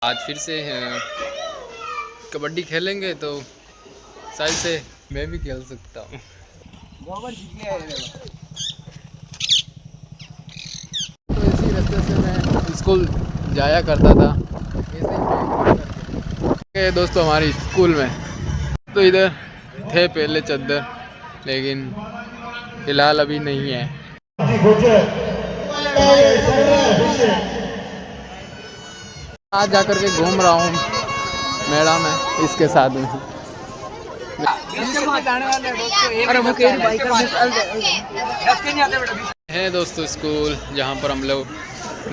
आज फिर से कबड्डी खेलेंगे तो शायद से मैं भी खेल सकता हूँ। तो इसी रास्ते से मैं स्कूल जाया करता था। ये दोस्तों हमारी स्कूल में तो इधर थे पहले चद्दर, लेकिन फिलहाल अभी नहीं है। आज जाकर के घूम रहा हूँ मेला में इसके साथ में। है दोस्तों स्कूल जहाँ पर हम लोग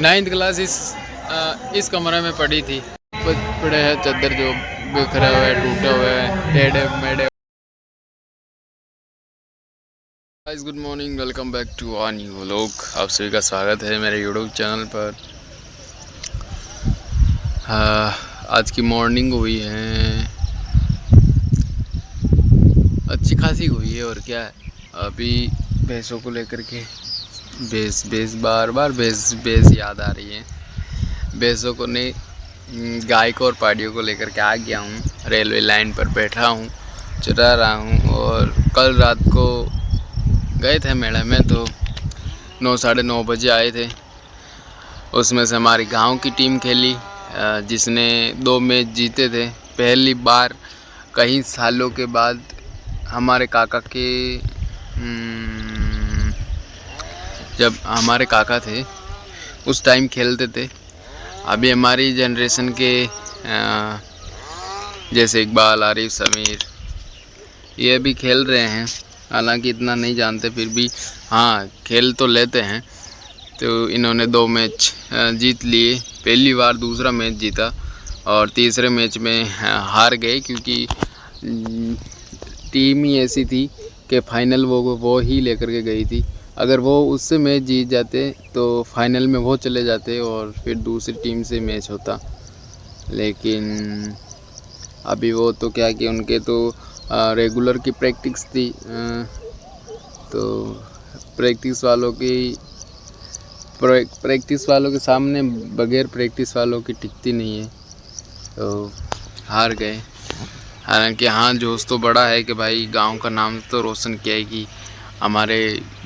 9th क्लास इस कमरे में पढ़ी थी। पड़े हैं चद्दर जो बिखरे हुए टूटे हुए टेढ़े मेढ़े। Guys good morning, welcome back to our new vlog. आप सभी का स्वागत है मेरे यूट्यूब चैनल पर। आज की मॉर्निंग हुई है अच्छी खासी हुई है और क्या है, अभी भैंसों को लेकर के भैंस बार बार भैंस याद आ रही है। भैंसों को नहीं, गाय को और पाड़ियों को लेकर के आ गया हूँ। रेलवे लाइन पर बैठा हूँ, चरा रहा हूँ। और कल रात को गए थे मेले में तो 9 साढ़े 9 बजे आए थे। उसमें से हमारी गांव की टीम खेली जिसने 2 मैच जीते थे। पहली बार कई सालों के बाद हमारे काका के जब हमारे काका थे उस टाइम खेलते थे। अभी हमारी जनरेशन के जैसे इकबाल, आरिफ, समीर ये भी खेल रहे हैं। हालांकि इतना नहीं जानते, फिर भी हाँ खेल तो लेते हैं। तो इन्होंने 2 मैच जीत लिए। पहली बार दूसरा मैच जीता और तीसरे मैच में हार गए, क्योंकि टीम ही ऐसी थी कि फाइनल वो ही लेकर के गई थी। अगर वो उससे मैच जीत जाते तो फाइनल में वो चले जाते और फिर दूसरी टीम से मैच होता। लेकिन अभी वो तो क्या कि उनके तो रेगुलर की प्रैक्टिस थी, तो प्रैक्टिस वालों के सामने बगैर प्रैक्टिस वालों की टिकती नहीं है, तो हार गए। हालांकि हाँ जोश तो बड़ा है कि भाई गांव का नाम तो रोशन किया है कि हमारे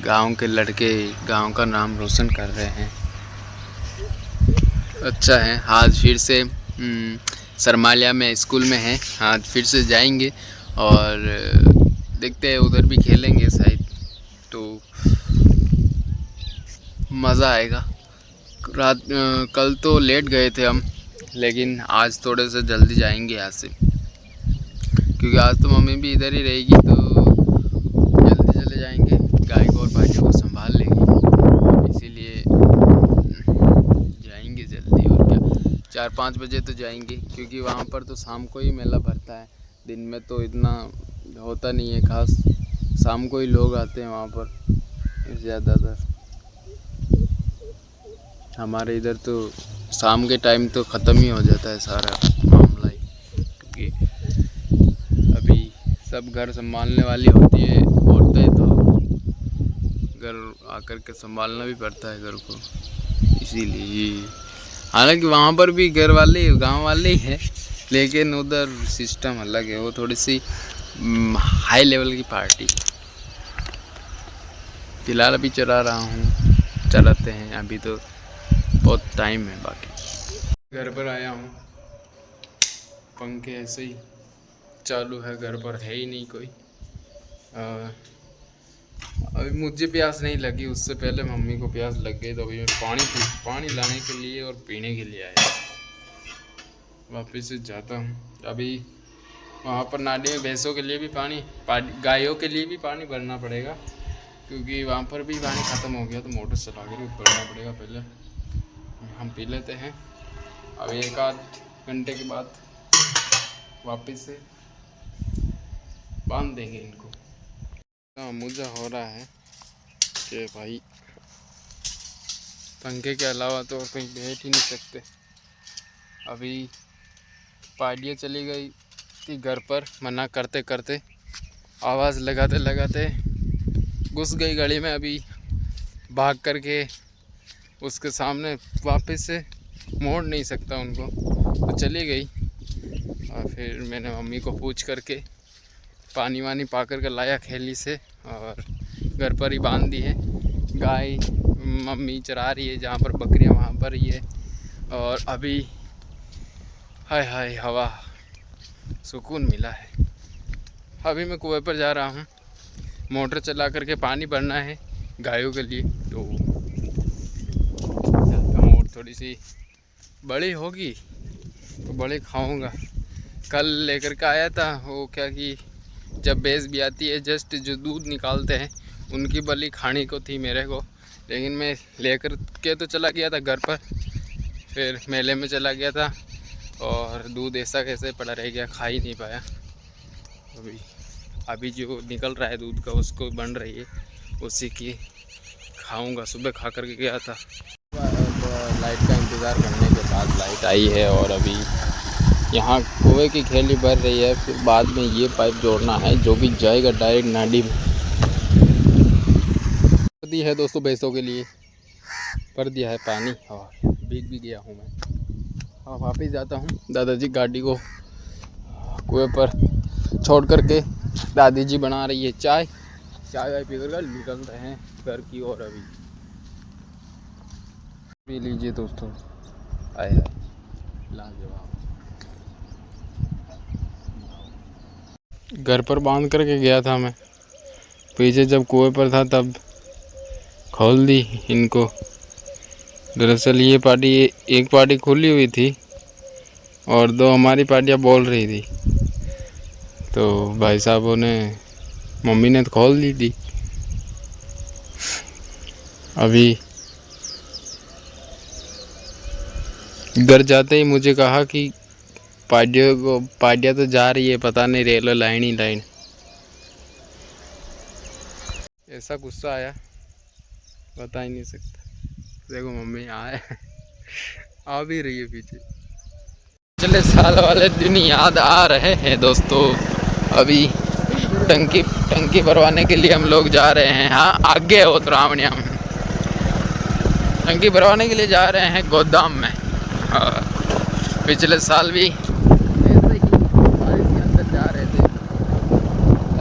गांव के लड़के गांव का नाम रोशन कर रहे हैं। अच्छा है। आज फिर से सरमालिया में स्कूल में है, आज फिर से जाएंगे और देखते हैं उधर भी खेलेंगे शायद, तो मज़ा आएगा। कल तो लेट गए थे हम, लेकिन आज थोड़े से जल्दी जाएंगे यहाँ से, क्योंकि आज तो मम्मी भी इधर ही रहेगी तो जल्दी चले जाएंगे। गाय को और भाइयों को संभाल लेंगे, इसीलिए जाएंगे जल्दी। और क्या 4-5 बजे तो जाएंगे, क्योंकि वहाँ पर तो शाम को ही मेला भरता है। दिन में तो इतना होता नहीं है खास, शाम को ही लोग आते हैं वहाँ पर ज़्यादातर। हमारे इधर तो शाम के टाइम तो ख़त्म ही हो जाता है सारा मामला ही, क्योंकि अभी सब घर संभालने वाली होती है औरतें, तो घर आकर के संभालना भी पड़ता है घर को, इसीलिए। हालांकि वहाँ पर भी घर वाले गांव वाले ही हैं, लेकिन उधर सिस्टम अलग है, वो थोड़ी सी हाई लेवल की पार्टी। फिलहाल अभी चला रहा हूँ, चलाते हैं, अभी तो बहुत टाइम है बाकी। घर पर आया हूँ, पंखे ऐसे ही चालू है, घर पर है ही नहीं कोई। अभी मुझे प्यास नहीं लगी, उससे पहले मम्मी को प्यास लग गई, तो अभी मैं पानी लाने के लिए और पीने के लिए आया। वापस से जाता हूँ। अभी वहाँ पर नाली में भैंसों के लिए भी पानी, गायों के लिए भी पानी भरना पड़ेगा, क्योंकि वहाँ पर भी पानी ख़त्म हो गया, तो मोटर चला कर भरना पड़ेगा। पहले हम पी लेते हैं, अब 1-8 घंटे के बाद वापस से बांध देंगे इनको। मुझे हो रहा है कि भाई पंखे के अलावा तो और कहीं बैठ ही नहीं सकते। अभी पार्टियाँ चली गई थी घर पर, मना करते करते आवाज़ लगाते लगाते घुस गई गली में। अभी भाग करके उसके सामने वापस से मोड़ नहीं सकता उनको, तो चली गई। और फिर मैंने मम्मी को पूछ करके पानी वानी पा कर के लाया खेली से, और घर पर ही बांध दी है। गाय मम्मी चरा रही है, जहाँ पर बकरियाँ वहाँ पर ही है। और अभी हाय हाय हवा, सुकून मिला है। अभी मैं कुएं पर जा रहा हूँ, मोटर चला करके पानी भरना है गायों के लिए। तो चलता हूँ, और थोड़ी सी बड़ी होगी तो बड़े खाऊंगा। कल लेकर के आया था वो, क्या कि जब भैंस भी आती है जस्ट जो दूध निकालते हैं उनकी बलि खाने को थी मेरे को, लेकिन मैं लेकर के तो चला गया था घर पर, फिर मेले में चला गया था और दूध ऐसा कैसे पड़ा रह गया, खा ही नहीं पाया। अभी जो निकल रहा है दूध का उसको बन रही है, उसी की खाऊंगा। सुबह खा कर के गया था। लाइट का इंतज़ार करने के बाद लाइट आई है, और अभी यहाँ कुएं की खेली भर रही है। फिर बाद में ये पाइप जोड़ना है जो भी जाएगा डायरेक्ट नाली में। दी है दोस्तों भैंसों के लिए, भर दिया है पानी और भीग भी गया हूँ मैं। अब वापस जाता हूँ, दादाजी गाड़ी को कुएं पर छोड़ करके। दादी जी बना रही है चाय वाय पी कर निकल रहे हैं घर की ओर। अभी पी लीजिए दोस्तों, आए लाजवाब। घर पर बांध करके गया था मैं, पीछे जब कुएं पर था तब खोल दी इनको। दरअसल ये पार्टी, एक पार्टी खुली हुई थी और दो हमारी पार्टियाँ बोल रही थी, तो भाई साहबों ने, मम्मी ने तो खोल दी थी। अभी घर जाते ही मुझे कहा कि पार्टियाँ तो जा रही है, पता नहीं रेलवे लाइन ही लाइन। ऐसा गुस्सा आया बता ही नहीं सकता। देखो मम्मी आए आ भी रही है पीछे। पिछले साल वाले दिन याद आ रहे हैं दोस्तों। अभी टंकी भरवाने के लिए हम लोग जा रहे हैं। हाँ आगे हो उतरावणिया में टंकी भरवाने के लिए जा रहे हैं गोदाम में। पिछले साल भी ऐसे ही बारिश के अंदर जा रहे थे,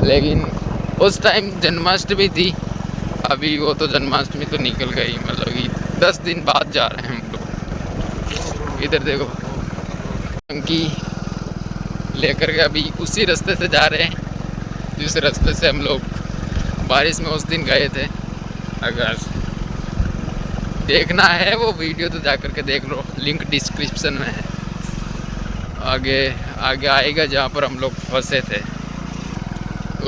लेकिन उस टाइम जन्माष्टमी थी। अभी वो तो जन्माष्टमी तो निकल गई, मतलब कि 10 दिन बाद जा रहे हैं हम लोग। इधर देखो टंकी लेकर के अभी उसी रास्ते से जा रहे हैं जिस रास्ते से हम लोग बारिश में उस दिन गए थे। अगर देखना है वो वीडियो तो जा कर के देख लो, लिंक डिस्क्रिप्शन में है। आगे आएगा जहाँ पर हम लोग फंसे थे।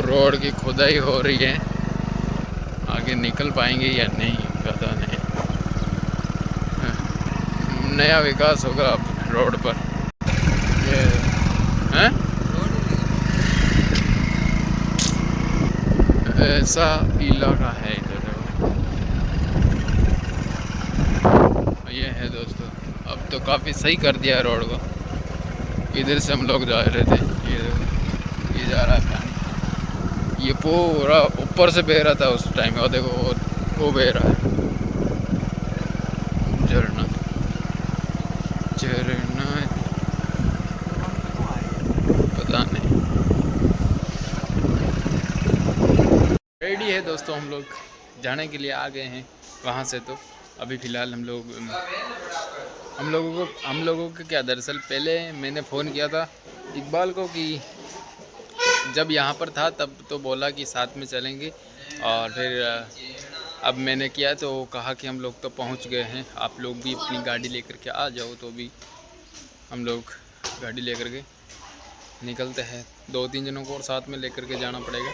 रोड की खुदाई हो रही है, आगे निकल पाएंगे या नहीं पता नहीं। नया विकास होगा अब रोड पर। ये हैं ऐसा इलाका है इधर। ये है दोस्तों, अब तो काफ़ी सही कर दिया है रोड को। इधर से हम लोग जा रहे थे, ये जा रहा है पानी, ये पूरा ऊपर से बह रहा था उस टाइम। और देखो वो बह रहा है झरना पता नहीं। रेडी है दोस्तों, हम लोग जाने के लिए आ गए हैं वहाँ से। तो अभी फ़िलहाल हम लोगों को क्या, दरअसल पहले मैंने फ़ोन किया था इकबाल को कि जब यहाँ पर था तब तो बोला कि साथ में चलेंगे, और फिर अब मैंने किया तो कहा कि हम लोग तो पहुँच गए हैं, आप लोग भी अपनी गाड़ी लेकर के आ जाओ। तो अभी हम लोग गाड़ी लेकर के निकलते हैं। 2-3 जनों को और साथ में लेकर के जाना पड़ेगा।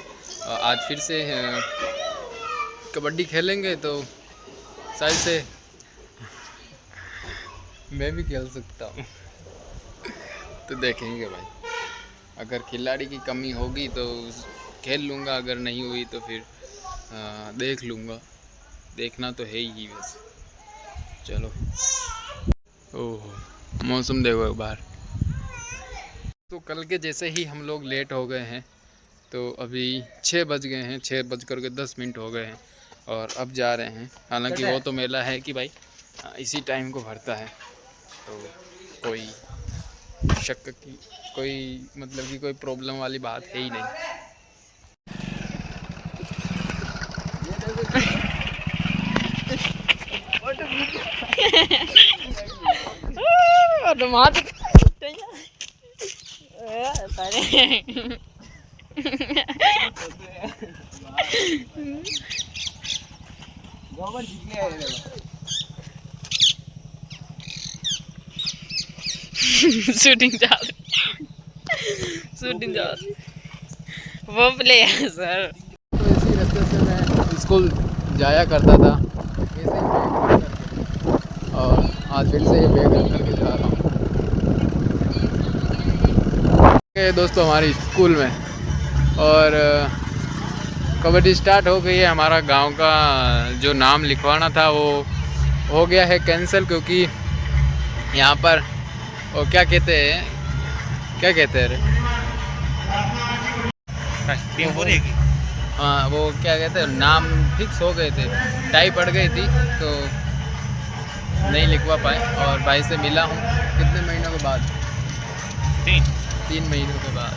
आज फिर से कबड्डी खेलेंगे तो शायद से मैं भी खेल सकता हूँ तो देखेंगे भाई, अगर खिलाड़ी की कमी होगी तो खेल लूँगा, अगर नहीं हुई तो फिर देख लूँगा। देखना तो है ही वैसे। चलो, ओह मौसम देखो बाहर। तो कल के जैसे ही हम लोग लेट हो गए हैं, तो अभी 6 बज गए हैं, 6:10 हो गए हैं और अब जा रहे हैं। हालांकि वो तो मेला है कि भाई इसी टाइम को भरता है, तो कोई शक की कोई मतलब कि कोई प्रॉब्लम वाली बात है ही नहीं। शूटिंग चाल वो प्ले है सर। तो इसी रास्ते से मैं स्कूल जाया करता था, ऐसे ही बैग रख करके, और आज फिर से ये बैग रख करके जा रहा हूँ। ये दोस्तों हमारी स्कूल में, और कबड्डी स्टार्ट हो गई है। हमारा गांव का जो नाम लिखवाना था वो हो गया है कैंसिल, क्योंकि यहाँ पर वो क्या कहते हैं रे, हाँ वो क्या कहते हैं, नाम फिक्स हो गए थे, टाई पड़ गई थी तो नहीं लिखवा पाए। और भाई से मिला हूँ कितने महीनों के बाद, 3 महीनों के बाद।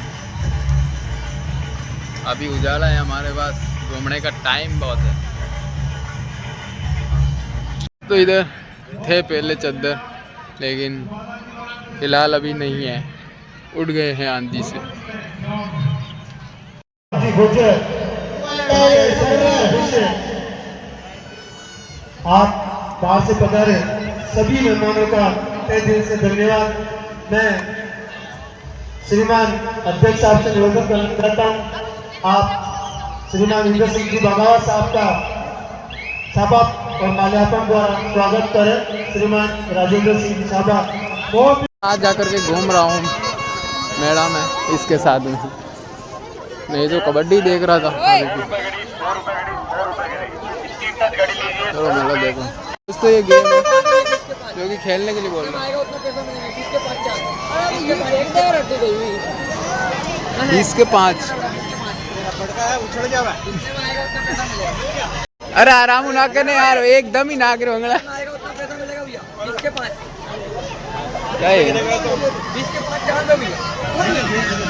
अभी उजाला है हमारे पास, घूमने का टाइम बहुत है। तो इधर थे पहले चद्दर, लेकिन फिलहाल अभी नहीं है, उड़ गए हैं आंधी से। आप बाहर से पधारे सभी मेहमानों का तहे दिल से धन्यवाद। मैं श्रीमान अध्यक्ष साहब से निवेदन करता हूँ, आप श्रीमान इंद्र सिंह जी बागावत साहब का साहबा और माल्यार्पण द्वारा स्वागत करें। श्रीमान राजेंद्र सिंह साहबा बहुत आज जाकर के घूम रहा हूँ मेला में इसके साथ में, नहीं तो कबड्डी देख रहा था। चलो मेला देखो दोस्तों, ये गेम है जो कि खेलने के लिए बोल रहा हूँ। 20 के 5। अरे आराम ना करने यार, एकदम ही ना करो अंगड़ा। क्या है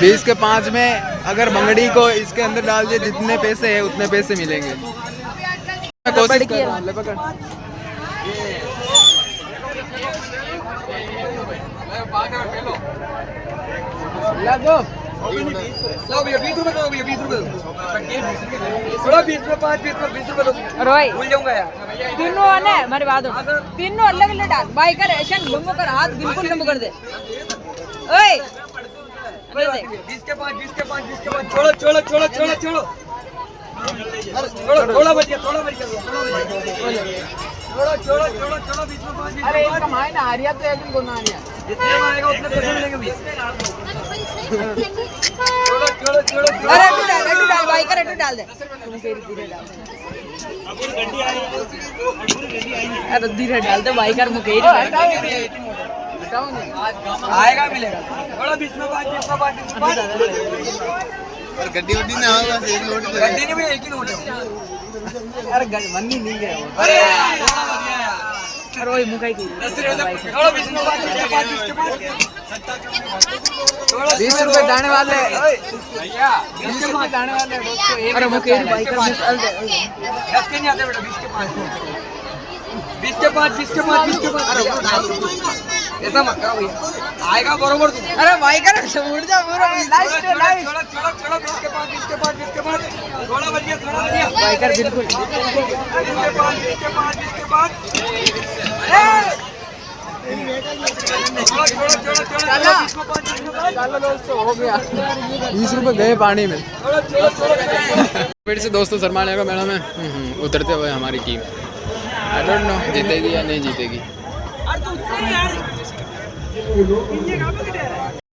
20 के 5 में अगर बंगड़ी को इसके अंदर डाल दिए, जितने पैसे है उतने पैसे मिलेंगे। मैं कोशिश कर रहा हूँ, ले पकड़। लगो लो भैया, 20 रुपए दो भैया, 20 रुपए थोड़ा 20 रुपए 5 20 रुपए दो। रोई भूल जाऊंगा यार। तीनों है हमारी बात हो, तीनों अलग अलग डाल बाई कर, ऐसा लंबो कर, हाथ बिल्कुल लंबो कर दे। ओए 20 के 5 20 के 5 20 के 5। छोड़ो छोड़ो छोड़ो छोड़ो छोड़ो थोड़ा बच गया, थोड़ा बच गया, छोड़ो छोड़ो छोड़ो छोड़ो 20 में 5 20 में 5। अरे कमाए ना, हारिया तो एक को ना हारिया, जितने में आएगा उतने पैसे मिलेंगे भैया। छोड़ो छोड़ो छोड़ो। अरे तू डाल बाई कर, तू डाल दे, तुम तेरी धीरे डाल, अरे धीरे डाल दे बाई कर, मुकेश आएगा मिलेगा। थोड़ा 20 में 5 20 में 5। और गड्डी वड्डी ना होगा, एक नोट गड्डी नहीं भी एक ही नोट है। अरे मन्नी नहीं गया वो। अरे अरे ओए मुकाई की थोड़ा 20 में 5 20 के 5 20 रुपए जाने वाले भैया, 20 रुपए जाने वाले दोस्तों। अरे मुकेश बाई कर निकाल दे, 10 के नहीं आते बेटा, 20 के 5 20 के 5 20 के 5 20 के 5। अरे ऐसा मत करो भैया, आएगा बरोबर तू। अरे बाई कर उड़ जा पूरा लास्ट लास्ट, छोड़ो छोड़ो छोड़ो 20 के 5 20 के 5 20 के 5। थोड़ा बच गया, थोड़ा बच गया बाई कर बिल्कुल 20 के 5 20 के 5 20 के 5। चलो दोस्तों, हो गया 20 रुपए गए पानी में। फिर से दोस्तों शर्माने का मेला में उतरते हुए हमारी टीम, आई डोंट नो जीतेगी या नहीं जीतेगी।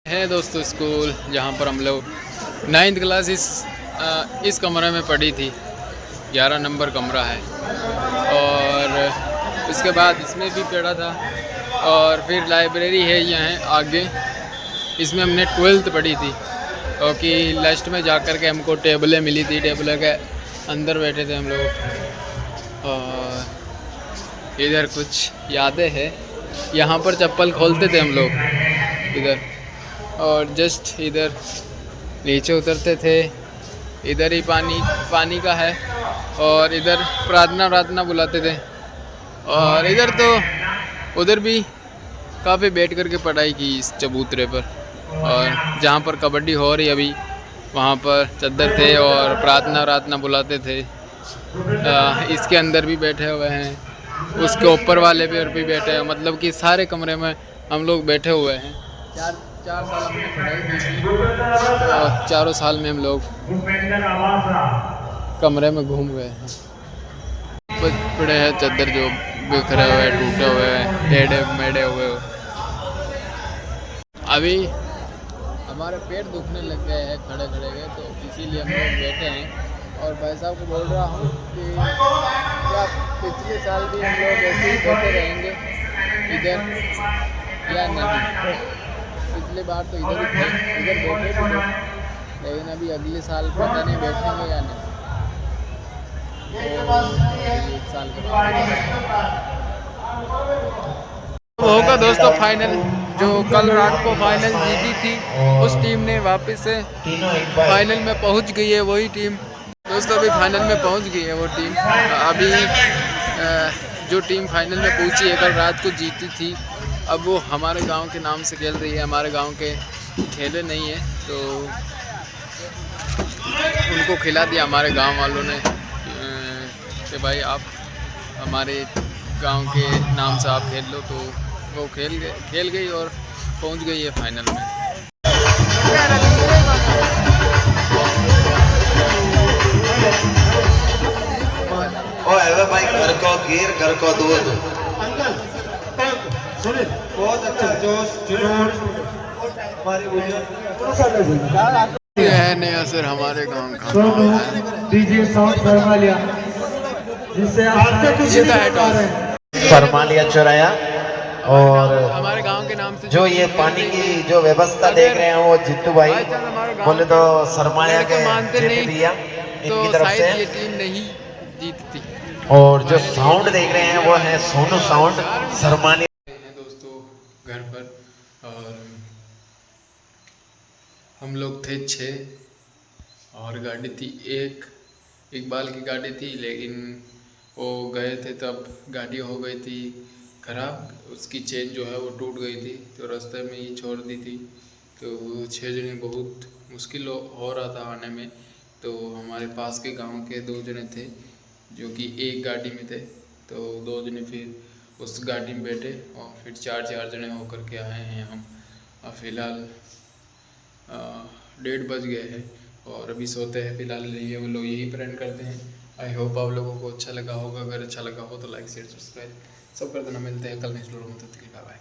है दोस्तों स्कूल जहाँ पर हम लोग 9th क्लास इस कमरे में पढ़ी थी, 11 नंबर कमरा है, और उसके बाद इसमें भी पढ़ा था, और फिर लाइब्रेरी है यहाँ आगे, इसमें हमने 12th पढ़ी थी, क्योंकि लास्ट में जाकर के हमको टेबलें मिली थी, टेबलें के अंदर बैठे थे हम लोग। और इधर कुछ यादें हैं, यहाँ पर चप्पल खोलते थे हम लोग इधर, और जस्ट इधर नीचे उतरते थे, इधर ही पानी का है, और इधर प्रार्थना बुलाते थे। और इधर तो उधर भी काफ़ी बैठ करके पढ़ाई की इस चबूतरे पर, और जहाँ पर कबड्डी हो रही अभी वहाँ पर चद्दर थे और प्रार्थना बुलाते थे। इसके अंदर भी बैठे हुए हैं, उसके ऊपर वाले पर भी बैठे हैं, मतलब कि सारे कमरे में हम लोग बैठे हुए हैं। चार साल हमने पढ़ाई की थी, और चारों साल में हम लोग कमरे में घूम गए हैं। कुछ पड़े हैं चद्दर जो बिखरे हुए, टूटे हुए, टेढ़े मेढ़े हुए। अभी हमारे पेट दुखने लग गए हैं खड़े खड़े गए, तो इसीलिए हम लोग बैठे हैं। और भाई साहब को बोल रहा हूँ कि क्या पिछले साल भी हम लोग ऐसे ही बैठे रहेंगे इधर या नहीं? पिछले बार तो इधर ही थे, इधर बैठे भी थे, लेकिन अभी अगले साल पता नहीं बैठेंगे या नहीं। एक साल के बाद होगा दोस्तों फाइनल। जो कल रात को फाइनल जीती थी उस टीम ने वापस से फाइनल में पहुंच गई है, वही टीम दोस्तों अभी फाइनल में पहुंच गई है वो टीम। अभी जो टीम फाइनल में पहुंची है, कल रात को जीती थी, अब वो हमारे गांव के नाम से खेल रही है। हमारे गांव के खेले नहीं है तो उनको खिला दिया हमारे गांव वालों ने कि भाई आप हमारे गांव के नाम से आप खेल लो, तो वो खेल गई और पहुंच गई है फाइनल में। ओ एवे भाई घर को खीर घर को दूध। अंकल सुनिए, बहुत अच्छा जोश जुनून हमारी बुजुर्ग ये है नया सर हमारे गांव का सोनू डीजे साउंड फरमा लिया, जिससे आपको कुछ फरमा लिया चुराया। और हमारे गांव के नाम से जो ये पानी की जो व्यवस्था देख रहे हैं वो जित्तू भाई बोले तो सरमाया के मानते जीत दिया नहीं, इनकी तो तरफ शायद से। ये टीम नहीं जीतती। और जो साउंड देख रहे हैं वो है सोनू साउंड सरमानी हैं दोस्तों घर पर, और हम लोग थे 6 और गाड़ी थी एक इकबाल की गाड़ी थी, लेकिन वो गए थे तब गाड़ी हो गई थी ख़राब, उसकी चेन जो है वो टूट गई थी, तो रास्ते में ही छोड़ दी थी। तो 6 जने बहुत मुश्किल हो रहा था आने में। तो हमारे पास के गांव के 2 जने थे जो कि एक गाड़ी में थे, तो 2 जने फिर उस गाड़ी में बैठे और फिर 4 जने होकर के आए हैं हम। फ़िलहाल 1:30 बज गए हैं और अभी सोते हैं फिलहाल। ये वो लोग यही प्लान करते हैं। आई होप आप लोगों को अच्छा लगा होगा, अगर अच्छा लगा हो तो लाइक शेयर सब्सक्राइब सब कर देना। मिलते हैं कल नेक्स्ट वीडियो में, तब तक के लिए बाय बाय।